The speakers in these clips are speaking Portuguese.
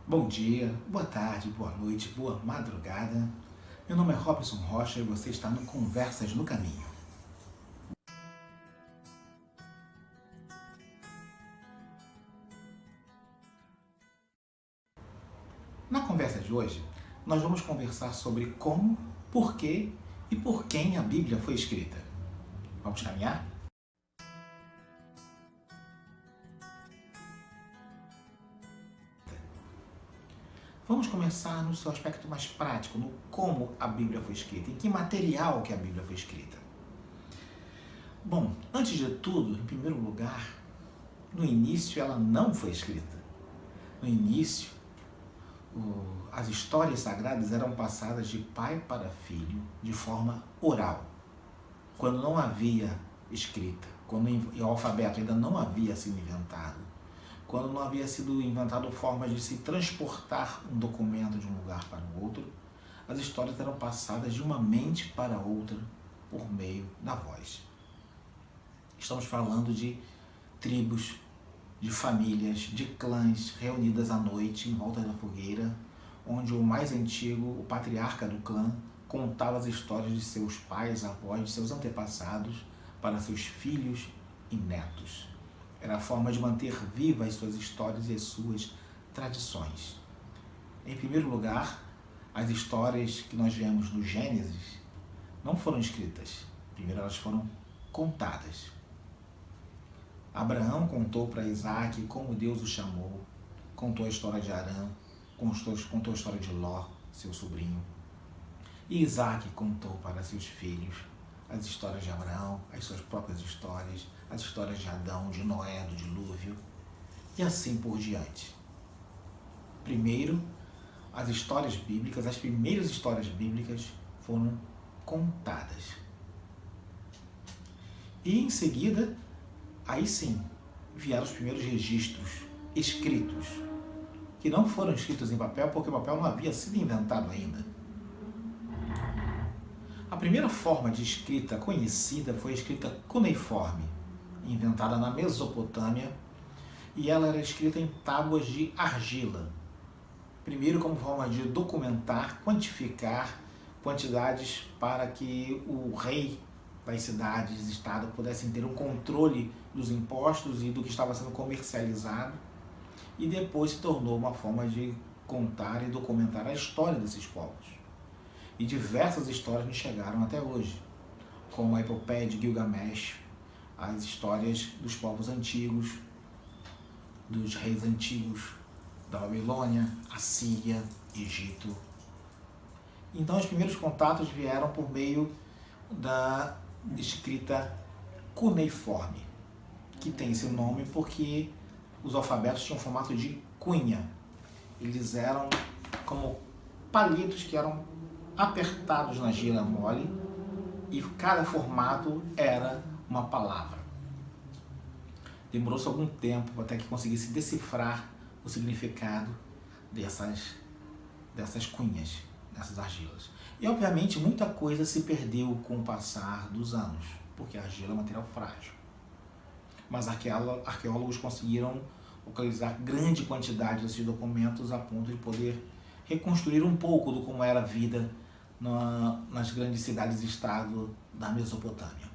Bom dia, boa tarde, boa noite, boa madrugada. Meu nome é Robson Rocha e você está no Conversas no Caminho. Na conversa de hoje, nós vamos conversar sobre como, por que e por quem a Bíblia foi escrita. Vamos caminhar? Vamos começar no seu aspecto mais prático, no como a Bíblia foi escrita, em que material que a Bíblia foi escrita. Bom, antes de tudo, em primeiro lugar, no início ela não foi escrita. No início, as histórias sagradas eram passadas de pai para filho de forma oral. Quando não havia escrita, quando o alfabeto ainda não havia sido inventado, quando não havia sido inventado formas de se transportar um documento de um lugar para o outro, as histórias eram passadas de uma mente para outra por meio da voz. Estamos falando de tribos, de famílias, de clãs reunidas à noite em volta da fogueira, onde o mais antigo, o patriarca do clã, contava as histórias de seus pais, avós, de seus antepassados para seus filhos e netos. Era a forma de manter vivas as suas histórias e as suas tradições. Em primeiro lugar, as histórias que nós vemos no Gênesis não foram escritas. Primeiro elas foram contadas. Abraão contou para Isaac como Deus o chamou, contou a história de Arã, contou a história de Ló, seu sobrinho. E Isaac contou para seus filhos as histórias de Abraão, as suas próprias histórias, as histórias de Adão, de Noé, do dilúvio, e assim por diante. Primeiro, as histórias bíblicas, as primeiras histórias bíblicas foram contadas. E em seguida, aí sim, vieram os primeiros registros escritos, que não foram escritos em papel, porque o papel não havia sido inventado ainda. A primeira forma de escrita conhecida foi a escrita cuneiforme, inventada na Mesopotâmia, e ela era escrita em tábuas de argila. Primeiro como forma de documentar, quantificar quantidades para que o rei das cidades, estados, pudessem ter um controle dos impostos e do que estava sendo comercializado, e depois se tornou uma forma de contar e documentar a história desses povos. E diversas histórias nos chegaram até hoje, como a epopeia de Gilgamesh, as histórias dos povos antigos, dos reis antigos da Babilônia, Assíria, Egito. Então os primeiros contatos vieram por meio da escrita cuneiforme, que tem esse nome porque os alfabetos tinham formato de cunha. Eles eram como palitos que eram apertados na gira mole e cada formato era uma palavra. Demorou-se algum tempo até que conseguisse decifrar o significado dessas cunhas, dessas argilas. E obviamente muita coisa se perdeu com o passar dos anos, porque a argila é um material frágil. Mas arqueólogos conseguiram localizar grande quantidade desses documentos a ponto de poder reconstruir um pouco do como era a vida nas grandes cidades-estado da Mesopotâmia.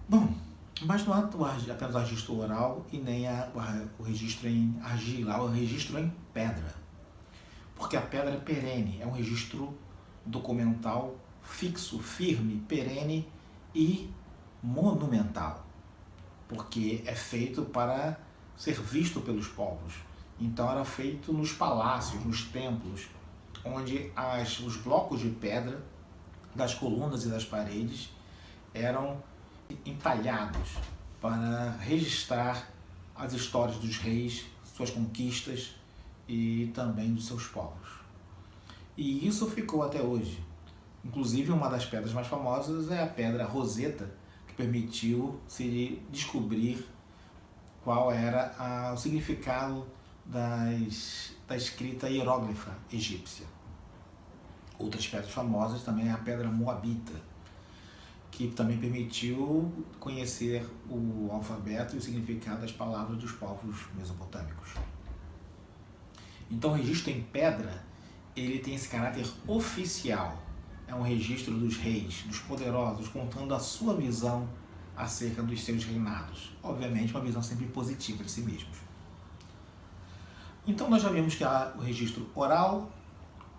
Bom, mas não há apenas o registro oral e nem o registro em argila, há o registro em pedra. Porque a pedra é perene, é um registro documental fixo, firme, perene e monumental. Porque é feito para ser visto pelos povos. Então era feito nos palácios, nos templos, onde os blocos de pedra das colunas e das paredes eram entalhados para registrar as histórias dos reis, suas conquistas e também dos seus povos. E isso ficou até hoje. Inclusive, uma das pedras mais famosas é a pedra Roseta, que permitiu se descobrir qual era o significado da escrita hieróglifa egípcia. Outras pedras famosas também é a pedra Moabita, que também permitiu conhecer o alfabeto e o significado das palavras dos povos mesopotâmicos. Então o registro em pedra, ele tem esse caráter oficial. É um registro dos reis, dos poderosos, contando a sua visão acerca dos seus reinados. Obviamente uma visão sempre positiva de si mesmos. Então nós já vimos que há o registro oral,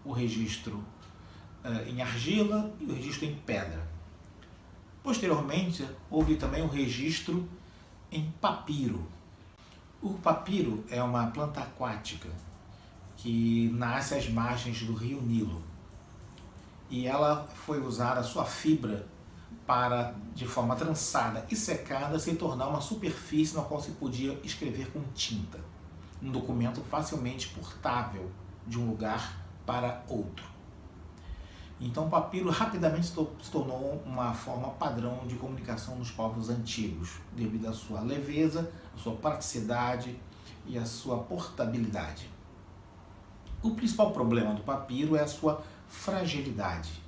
o registro em argila e o registro em pedra. Posteriormente, houve também o registro em papiro. O papiro é uma planta aquática que nasce às margens do rio Nilo. E ela foi usada, a sua fibra, para, de forma trançada e secada, se tornar uma superfície na qual se podia escrever com tinta. Um documento facilmente portável de um lugar para outro. Então o papiro rapidamente se tornou uma forma padrão de comunicação nos povos antigos, devido à sua leveza, à sua praticidade e à sua portabilidade. O principal problema do papiro é a sua fragilidade.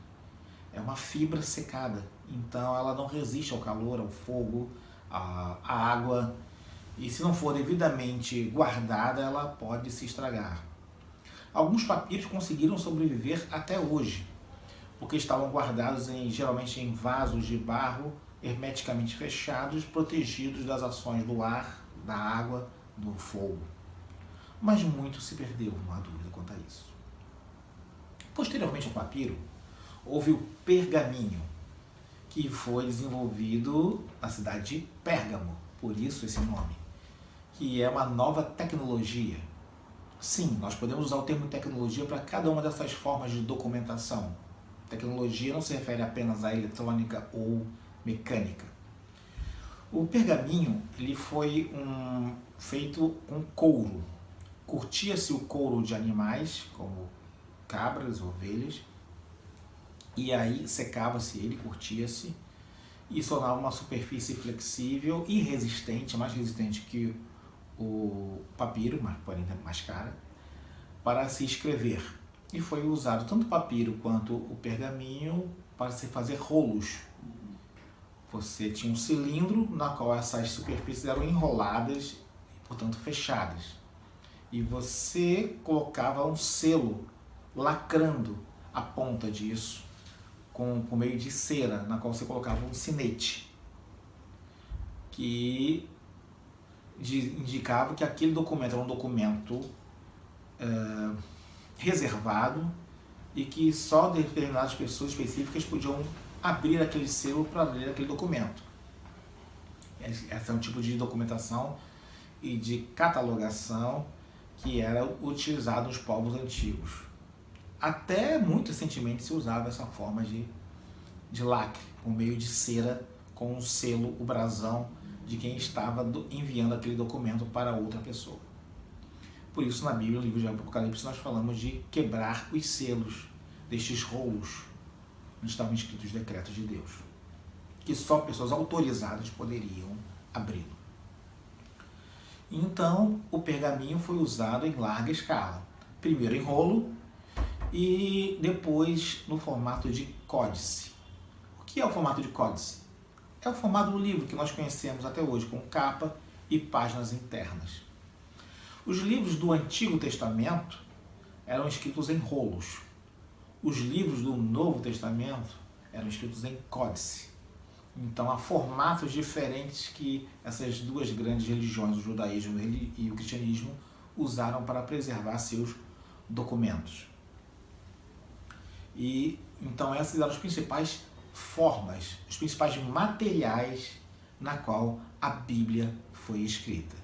É uma fibra secada, então ela não resiste ao calor, ao fogo, à água, e se não for devidamente guardada, ela pode se estragar. Alguns papiros conseguiram sobreviver até hoje, porque estavam guardados geralmente em vasos de barro hermeticamente fechados, protegidos das ações do ar, da água, do fogo. Mas muito se perdeu, não há dúvida quanto a isso. Posteriormente ao papiro, houve o pergaminho, que foi desenvolvido na cidade de Pérgamo, por isso esse nome, que é uma nova tecnologia. Sim, nós podemos usar o termo tecnologia para cada uma dessas formas de documentação. Tecnologia não se refere apenas à eletrônica ou mecânica. O pergaminho ele foi feito com couro. Curtia-se o couro de animais, como cabras, ovelhas, e aí secava-se ele, curtia-se, e se tornava uma superfície flexível e resistente, mais resistente que o papiro, mas porém mais cara, para se escrever. E foi usado tanto o papiro quanto o pergaminho para se fazer rolos. Você tinha um cilindro na qual essas superfícies eram enroladas e, portanto, fechadas. E você colocava um selo lacrando a ponta disso por meio de cera, na qual você colocava um sinete, que indicava que aquele documento era um documento reservado e que só determinadas pessoas específicas podiam abrir aquele selo para ler aquele documento. Esse é um tipo de documentação e de catalogação que era utilizado nos povos antigos. Até muito recentemente se usava essa forma de lacre, por meio de cera com o selo, o brasão de quem estava enviando aquele documento para outra pessoa. Por isso, na Bíblia, no livro de Apocalipse, nós falamos de quebrar os selos destes rolos onde estavam escritos os decretos de Deus, que só pessoas autorizadas poderiam abri-lo. Então, o pergaminho foi usado em larga escala. Primeiro em rolo e depois no formato de códice. O que é o formato de códice? É o formato do livro que nós conhecemos até hoje, com capa e páginas internas. Os livros do Antigo Testamento eram escritos em rolos. Os livros do Novo Testamento eram escritos em códice. Então há formatos diferentes que essas duas grandes religiões, o judaísmo e o cristianismo, usaram para preservar seus documentos. E então essas eram as principais formas, os principais materiais na qual a Bíblia foi escrita.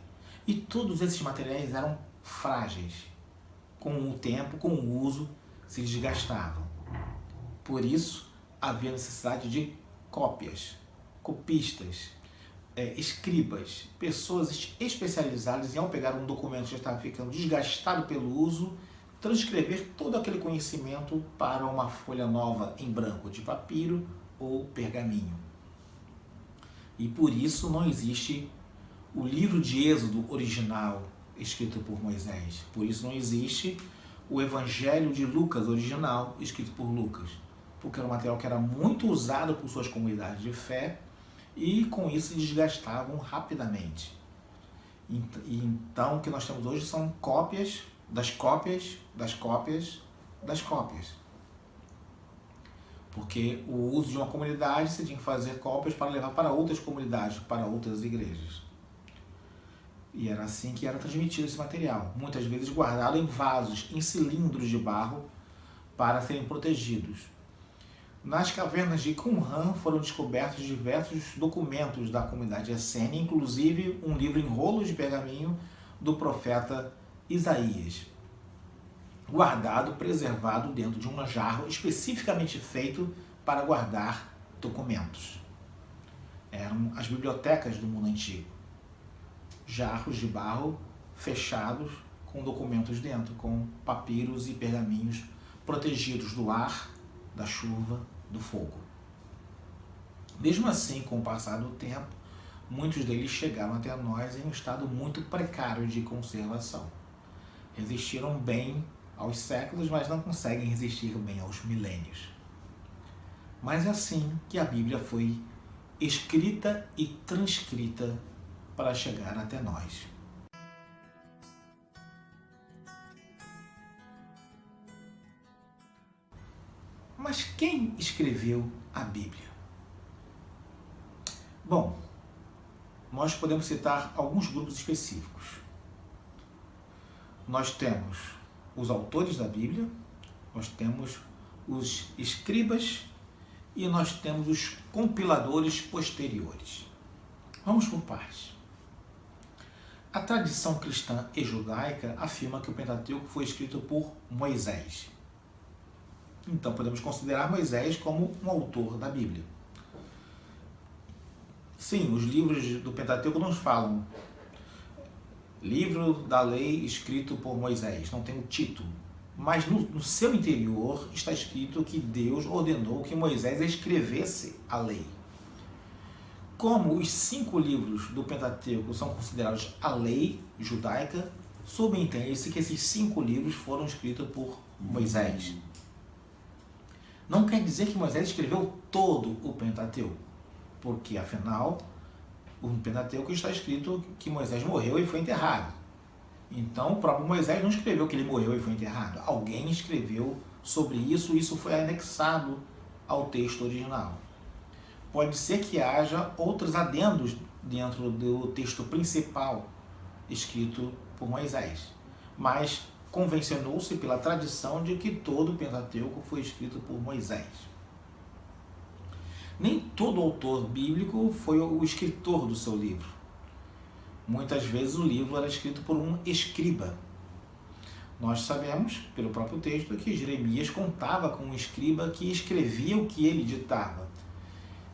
E todos esses materiais eram frágeis. Com o tempo, com o uso, se desgastavam. Por isso, havia necessidade de cópias, copistas, escribas, pessoas especializadas em, ao pegar um documento que já estava ficando desgastado pelo uso, transcrever todo aquele conhecimento para uma folha nova em branco de papiro ou pergaminho. E por isso não existe o livro de Êxodo original escrito por Moisés. Por isso não existe o Evangelho de Lucas original escrito por Lucas. Porque era um material que era muito usado por suas comunidades de fé e com isso se desgastavam rapidamente. E então o que nós temos hoje são cópias das cópias, das cópias, das cópias. Porque o uso de uma comunidade, você tinha que fazer cópias para levar para outras comunidades, para outras igrejas. E era assim que era transmitido esse material, muitas vezes guardado em vasos, em cilindros de barro, para serem protegidos. Nas cavernas de Qumran foram descobertos diversos documentos da comunidade essênia, inclusive um livro em rolo de pergaminho do profeta Isaías, guardado, preservado dentro de um jarro especificamente feito para guardar documentos. Eram as bibliotecas do mundo antigo. Jarros de barro fechados com documentos dentro, com papiros e pergaminhos protegidos do ar, da chuva, do fogo. Mesmo assim, com o passar do tempo, muitos deles chegaram até nós em um estado muito precário de conservação. Resistiram bem aos séculos, mas não conseguem resistir bem aos milênios. Mas é assim que a Bíblia foi escrita e transcrita para chegar até nós. Mas quem escreveu a Bíblia? Bom, nós podemos citar alguns grupos específicos. Nós temos os autores da Bíblia, nós temos os escribas e nós temos os compiladores posteriores. Vamos por partes. A tradição cristã e judaica afirma que o Pentateuco foi escrito por Moisés. Então podemos considerar Moisés como um autor da Bíblia. Sim, os livros do Pentateuco nos falam livro da lei escrito por Moisés, não tem o título, mas no seu interior está escrito que Deus ordenou que Moisés escrevesse a lei. Como os 5 livros do Pentateuco são considerados a lei judaica, subentende-se que esses 5 livros foram escritos por Moisés. Não quer dizer que Moisés escreveu todo o Pentateuco, porque afinal o Pentateuco está escrito que Moisés morreu e foi enterrado. Então o próprio Moisés não escreveu que ele morreu e foi enterrado. Alguém escreveu sobre isso e isso foi anexado ao texto original. Pode ser que haja outros adendos dentro do texto principal escrito por Moisés, mas convencionou-se pela tradição de que todo o Pentateuco foi escrito por Moisés. Nem todo autor bíblico foi o escritor do seu livro. Muitas vezes o livro era escrito por um escriba. Nós sabemos, pelo próprio texto, que Jeremias contava com um escriba que escrevia o que ele ditava.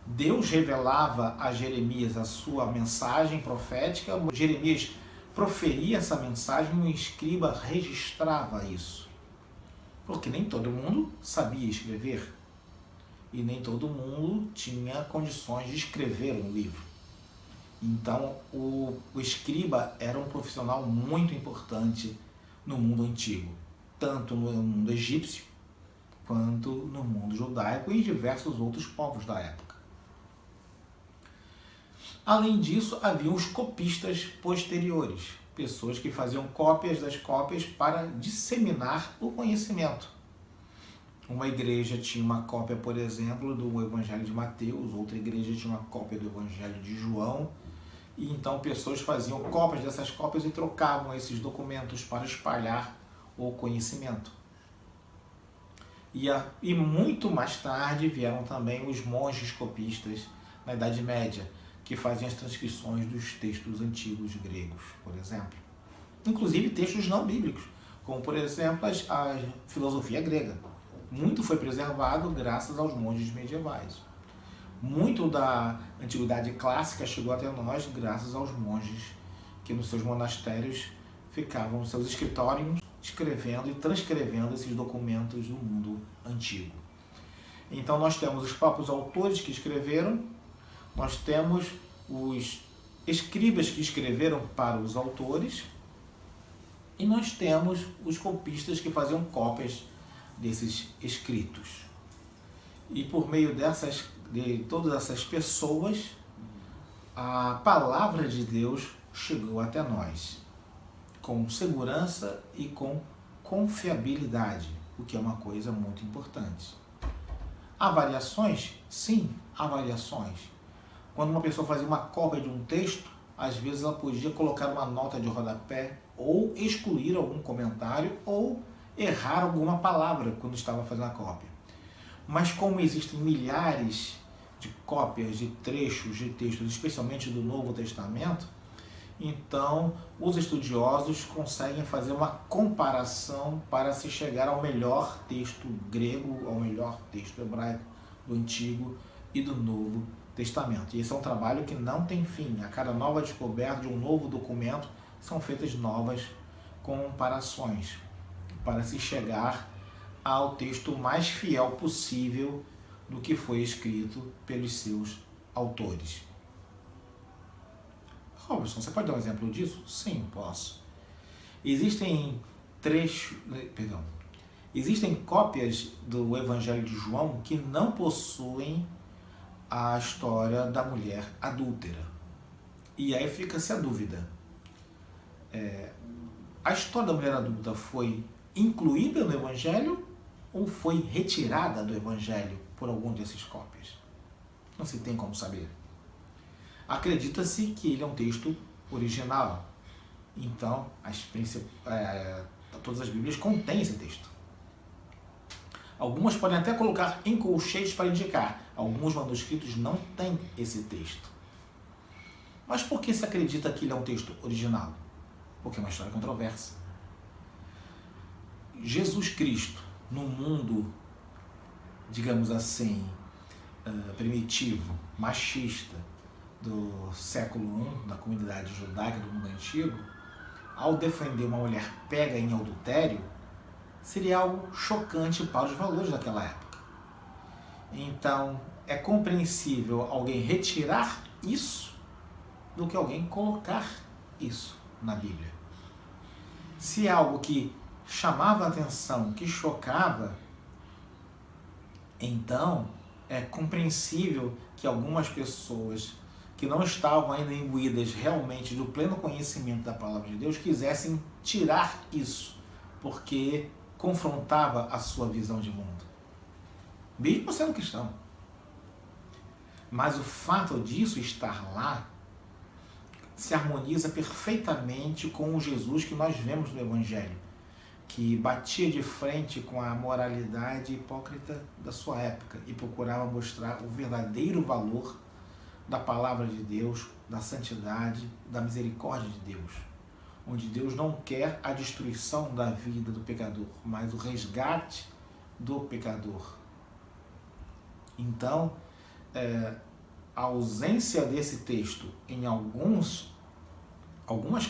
Deus revelava a Jeremias a sua mensagem profética, Jeremias proferia essa mensagem e um escriba registrava isso. Porque nem todo mundo sabia escrever e nem todo mundo tinha condições de escrever um livro. Então, o escriba era um profissional muito importante no mundo antigo, tanto no mundo egípcio, quanto no mundo judaico e diversos outros povos da época. Além disso, havia os copistas posteriores, pessoas que faziam cópias das cópias para disseminar o conhecimento. Uma igreja tinha uma cópia, por exemplo, do Evangelho de Mateus, outra igreja tinha uma cópia do Evangelho de João, e então pessoas faziam cópias dessas cópias e trocavam esses documentos para espalhar o conhecimento. E muito mais tarde vieram também os monges copistas na Idade Média, que faziam as transcrições dos textos antigos gregos, por exemplo. Inclusive textos não bíblicos, como por exemplo a filosofia grega. Muito foi preservado graças aos monges medievais. Muito da antiguidade clássica chegou até nós graças aos monges que nos seus monastérios ficavam nos seus escritórios escrevendo e transcrevendo esses documentos do mundo antigo. Então nós temos os próprios autores que escreveram, nós temos os escribas que escreveram para os autores e nós temos os copistas que faziam cópias desses escritos. E por meio de todas essas pessoas, a palavra de Deus chegou até nós. com segurança e com confiabilidade, o que é uma coisa muito importante. Há variações? Sim, há variações. Quando uma pessoa fazia uma cópia de um texto, às vezes ela podia colocar uma nota de rodapé, ou excluir algum comentário, ou errar alguma palavra quando estava fazendo a cópia. Mas como existem milhares de cópias de trechos de textos, especialmente do Novo Testamento, então os estudiosos conseguem fazer uma comparação para se chegar ao melhor texto grego, ao melhor texto hebraico do Antigo e do Novo Testamento. E esse é um trabalho que não tem fim. A cada nova descoberta de um novo documento são feitas novas comparações para se chegar ao texto mais fiel possível do que foi escrito pelos seus autores. Robertson, você pode dar um exemplo disso? Sim, posso. Existem cópias do Evangelho de João que não possuem a história da mulher adúltera. E aí fica-se a dúvida. A história da mulher adúltera foi incluída no Evangelho ou foi retirada do Evangelho por algum desses cópias? Não se tem como saber. Acredita-se que ele é um texto original. Então, todas as Bíblias contêm esse texto. Algumas podem até colocar em colchetes para indicar. Alguns manuscritos não têm esse texto. Mas por que se acredita que ele é um texto original? Porque é uma história controversa. Jesus Cristo, no mundo, digamos assim, primitivo, machista, do século I, da comunidade judaica do mundo antigo, ao defender uma mulher pega em adultério, seria algo chocante para os valores daquela época. Então, é compreensível alguém retirar isso do que alguém colocar isso na Bíblia. Se é algo que chamava a atenção, que chocava, então é compreensível que algumas pessoas que não estavam ainda imbuídas realmente do pleno conhecimento da palavra de Deus quisessem tirar isso, porque confrontava a sua visão de mundo, mesmo sendo cristão. Mas o fato disso estar lá se harmoniza perfeitamente com o Jesus que nós vemos no Evangelho, que batia de frente com a moralidade hipócrita da sua época e procurava mostrar o verdadeiro valor da palavra de Deus, da santidade, da misericórdia de Deus, onde Deus não quer a destruição da vida do pecador, mas o resgate do pecador. Então, a ausência desse texto em algumas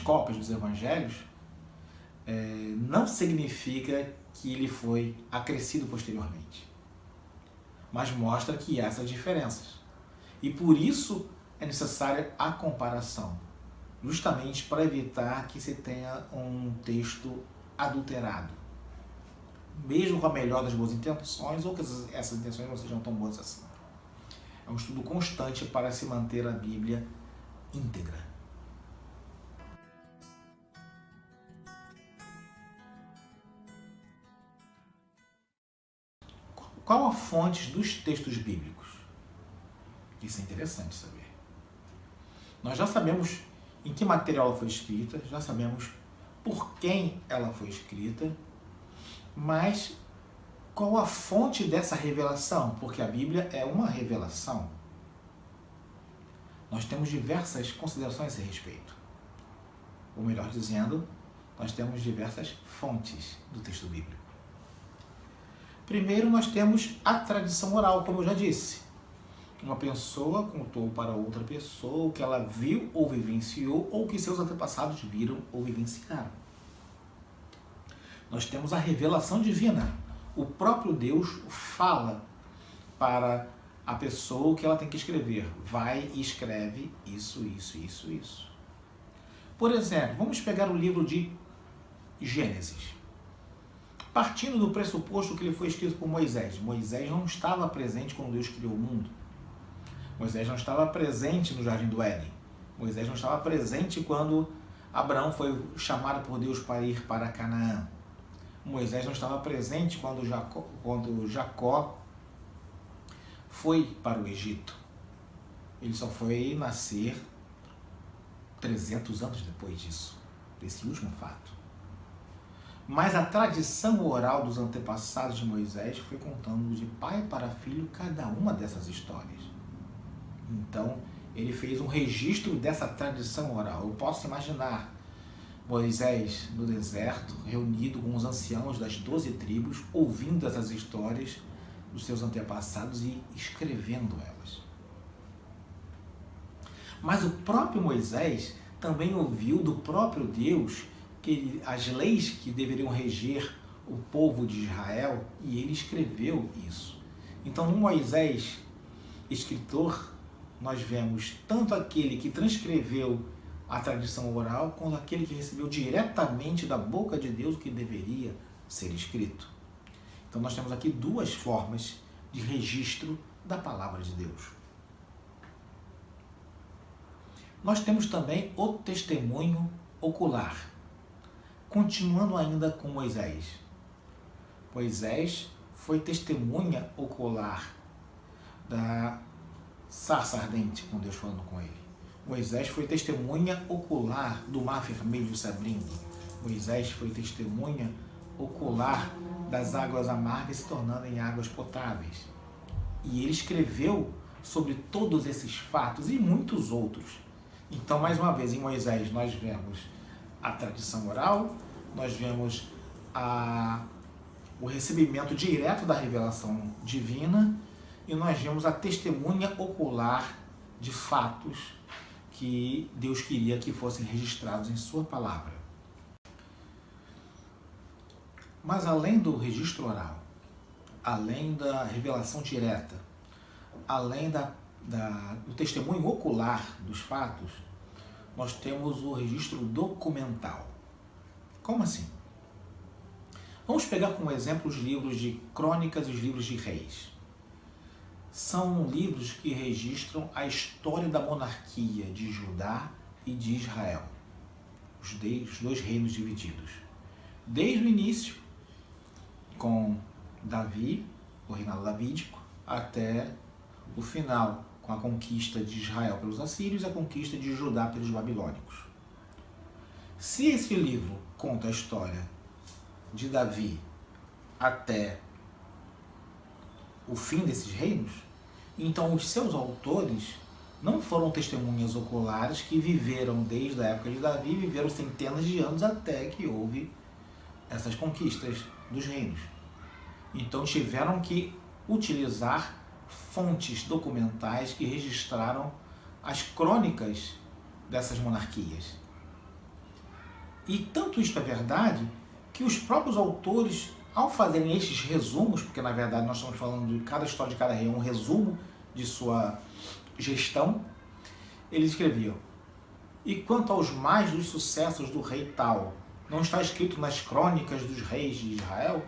cópias dos evangelhos não significa que ele foi acrescido posteriormente, mas mostra que há essas diferenças. E por isso é necessária a comparação, justamente para evitar que se tenha um texto adulterado, mesmo com a melhor das boas intenções, ou que essas intenções não sejam tão boas assim. É um estudo constante para se manter a Bíblia íntegra. Qual a fonte dos textos bíblicos? Isso é interessante saber. Nós já sabemos em que material ela foi escrita, já sabemos por quem ela foi escrita, mas qual a fonte dessa revelação? Porque a Bíblia é uma revelação. Nós temos diversas considerações a esse respeito. Ou melhor dizendo, nós temos diversas fontes do texto bíblico. Primeiro, nós temos a tradição oral, como eu já disse. Uma pessoa contou para outra pessoa o que ela viu ou vivenciou, ou que seus antepassados viram ou vivenciaram. Nós temos a revelação divina. O próprio Deus fala para a pessoa o que ela tem que escrever. Vai e escreve isso, isso, isso, isso. Por exemplo, vamos pegar o livro de Gênesis. Partindo do pressuposto que ele foi escrito por Moisés. Moisés não estava presente quando Deus criou o mundo. Moisés não estava presente no Jardim do Éden. Moisés não estava presente quando Abraão foi chamado por Deus para ir para Canaã. Moisés não estava presente quando Jacó foi para o Egito. Ele só foi nascer 300 anos depois disso, desse último fato. Mas a tradição oral dos antepassados de Moisés foi contando de pai para filho cada uma dessas histórias. Então, ele fez um registro dessa tradição oral. Eu posso imaginar Moisés no deserto, reunido com os anciãos das 12 tribos, ouvindo essas histórias dos seus antepassados e escrevendo elas. Mas o próprio Moisés também ouviu do próprio Deus as leis que deveriam reger o povo de Israel, e ele escreveu isso. Então, no Moisés, escritor, nós vemos tanto aquele que transcreveu a tradição oral, quanto aquele que recebeu diretamente da boca de Deus o que deveria ser escrito. Então, nós temos aqui duas formas de registro da palavra de Deus. Nós temos também o testemunho ocular. Continuando ainda com Moisés. Moisés foi testemunha ocular da sarça ardente, com Deus falando com ele. Moisés foi testemunha ocular do mar vermelho se abrindo. Moisés foi testemunha ocular das águas amargas se tornando em águas potáveis. E ele escreveu sobre todos esses fatos e muitos outros. Então, mais uma vez, em Moisés nós vemos a tradição oral, nós vemos o recebimento direto da revelação divina e nós vemos a testemunha ocular de fatos que Deus queria que fossem registrados em sua palavra. Mas além do registro oral, além da revelação direta, além do testemunho ocular dos fatos, nós temos o registro documental. Como assim? Vamos pegar como exemplo os livros de Crônicas e os livros de Reis. São livros que registram a história da monarquia de Judá e de Israel, os dois reinos divididos. Desde o início, com Davi, o reinado davídico, até o final, com a conquista de Israel pelos assírios e a conquista de Judá pelos babilônicos. Se esse livro conta a história de Davi até o fim desses reinos, então os seus autores não foram testemunhas oculares que viveram desde a época de Davi e viveram centenas de anos até que houve essas conquistas dos reinos. Então tiveram que utilizar fontes documentais que registraram as crônicas dessas monarquias. E tanto isto é verdade que os próprios autores, ao fazerem estes resumos, porque na verdade nós estamos falando de cada história de cada rei, um resumo de sua gestão, eles escreviam: e quanto aos mais dos sucessos do rei tal, não está escrito nas crônicas dos reis de Israel?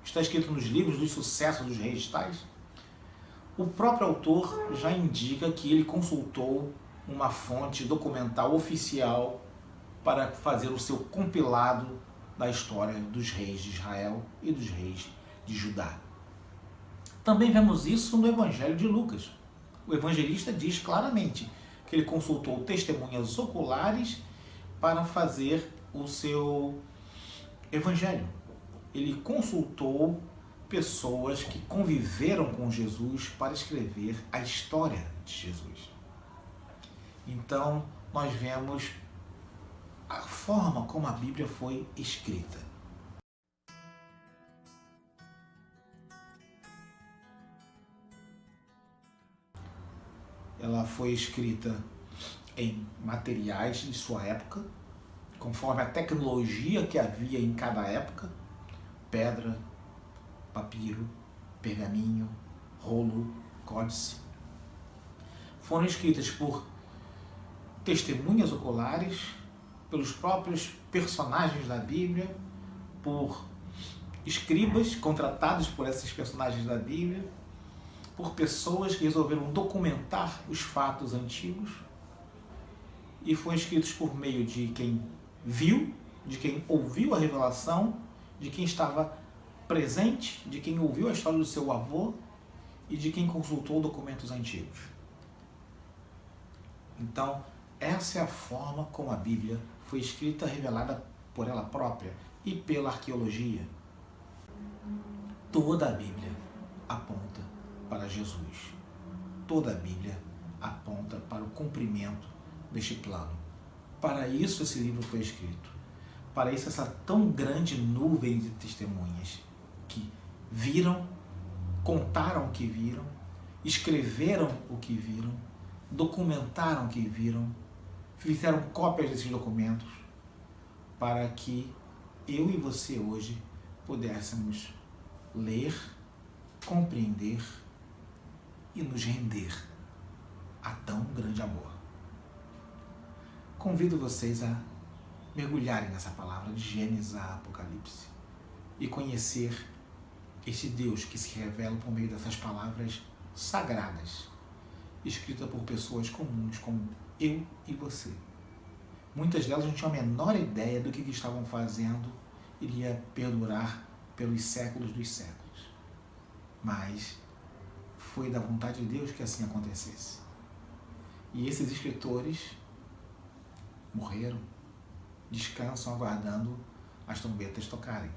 Está escrito nos livros dos sucessos dos reis tais? O próprio autor já indica que ele consultou uma fonte documental oficial para fazer o seu compilado da história dos reis de Israel e dos reis de Judá. Também vemos isso no Evangelho de Lucas. O evangelista diz claramente que ele consultou testemunhas oculares para fazer o seu evangelho. Ele consultou pessoas que conviveram com Jesus para escrever a história de Jesus. Então, nós vemos a forma como a Bíblia foi escrita. Ela foi escrita em materiais de sua época, conforme a tecnologia que havia em cada época: pedra, papiro, pergaminho, rolo, códice. Foram escritas por testemunhas oculares, pelos próprios personagens da Bíblia, por escribas contratados por esses personagens da Bíblia, por pessoas que resolveram documentar os fatos antigos. e foram escritos por meio de quem viu, de quem ouviu a revelação, de quem estava presente, de quem ouviu a história do seu avô e de quem consultou documentos antigos. Então, essa é a forma como a Bíblia foi escrita, revelada por ela própria e pela arqueologia. Toda a Bíblia aponta para Jesus. Toda a Bíblia aponta para o cumprimento deste plano. Para isso esse livro foi escrito. Para isso essa tão grande nuvem de testemunhas que viram, contaram o que viram, escreveram o que viram, documentaram o que viram, fizeram cópias desses documentos para que eu e você hoje pudéssemos ler, compreender e nos render a tão grande amor. Convido vocês a mergulharem nessa palavra de Gênesis a Apocalipse e conhecer este Deus que se revela por meio dessas palavras sagradas, escritas por pessoas comuns como eu e você. Muitas delas não tinham a menor ideia do que estavam fazendo iria perdurar pelos séculos dos séculos. Mas foi da vontade de Deus que assim acontecesse. E esses escritores morreram, descansam aguardando as trombetas tocarem.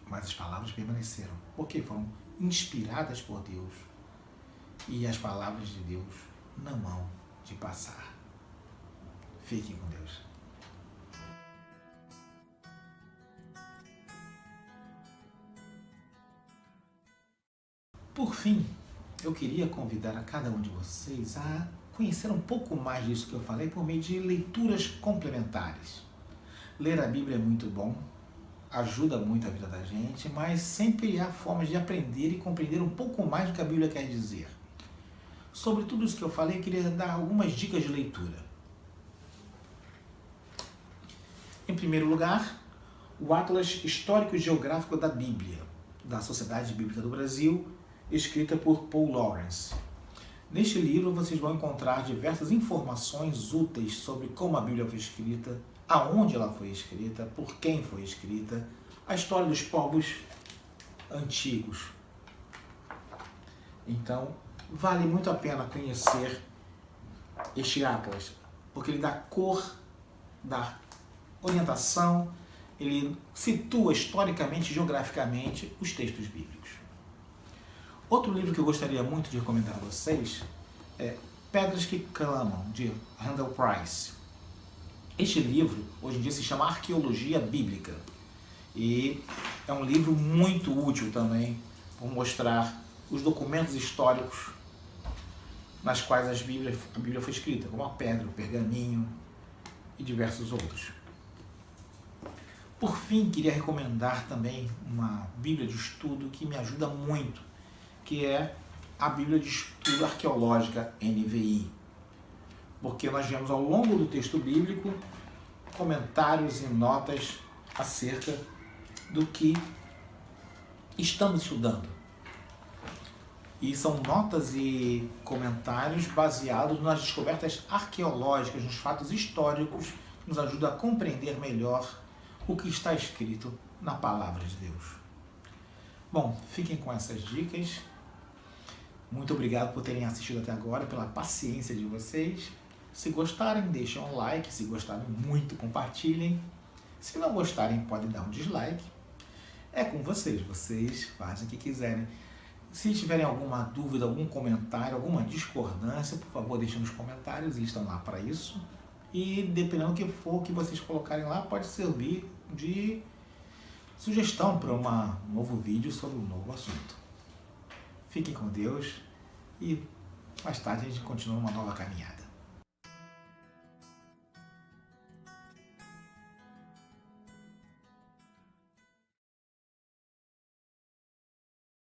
Mas as palavras permaneceram, porque foram inspiradas por Deus. E as palavras de Deus não hão de passar. Fiquem com Deus. Por fim, eu queria convidar a cada um de vocês a conhecer um pouco mais disso que eu falei por meio de leituras complementares. Ler a Bíblia é muito bom, ajuda muito a vida da gente, mas sempre há formas de aprender e compreender um pouco mais do que a Bíblia quer dizer. Sobre tudo isso que eu falei, eu queria dar algumas dicas de leitura. Em primeiro lugar, o Atlas Histórico e Geográfico da Bíblia, da Sociedade Bíblica do Brasil, escrita por Paul Lawrence. Neste livro vocês vão encontrar diversas informações úteis sobre como a Bíblia foi escrita, aonde ela foi escrita, por quem foi escrita, a história dos povos antigos. Então, vale muito a pena conhecer este atlas, porque ele dá cor, dá orientação, ele situa historicamente e geograficamente os textos bíblicos. Outro livro que eu gostaria muito de recomendar a vocês é Pedras que Clamam, de Randall Price. Este livro, hoje em dia, se chama Arqueologia Bíblica. E é um livro muito útil também para mostrar os documentos históricos nas quais a Bíblia foi escrita, como a pedra, o pergaminho e diversos outros. Por fim, queria recomendar também uma Bíblia de estudo que me ajuda muito, que é a Bíblia de Estudo Arqueológica, NVI. Porque nós vemos ao longo do texto bíblico comentários e notas acerca do que estamos estudando. E são notas e comentários baseados nas descobertas arqueológicas, nos fatos históricos, que nos ajudam a compreender melhor o que está escrito na Palavra de Deus. Bom, fiquem com essas dicas. Muito obrigado por terem assistido até agora, pela paciência de vocês. Se gostarem, deixem um like. Se gostarem muito, compartilhem. Se não gostarem, podem dar um dislike. É com vocês, vocês fazem o que quiserem. Se tiverem alguma dúvida, algum comentário, alguma discordância, por favor, deixem nos comentários, eles estão lá para isso. E dependendo do que for que vocês colocarem lá, pode servir de sugestão para um novo vídeo sobre um novo assunto. Fiquem com Deus e mais tarde a gente continua uma nova caminhada.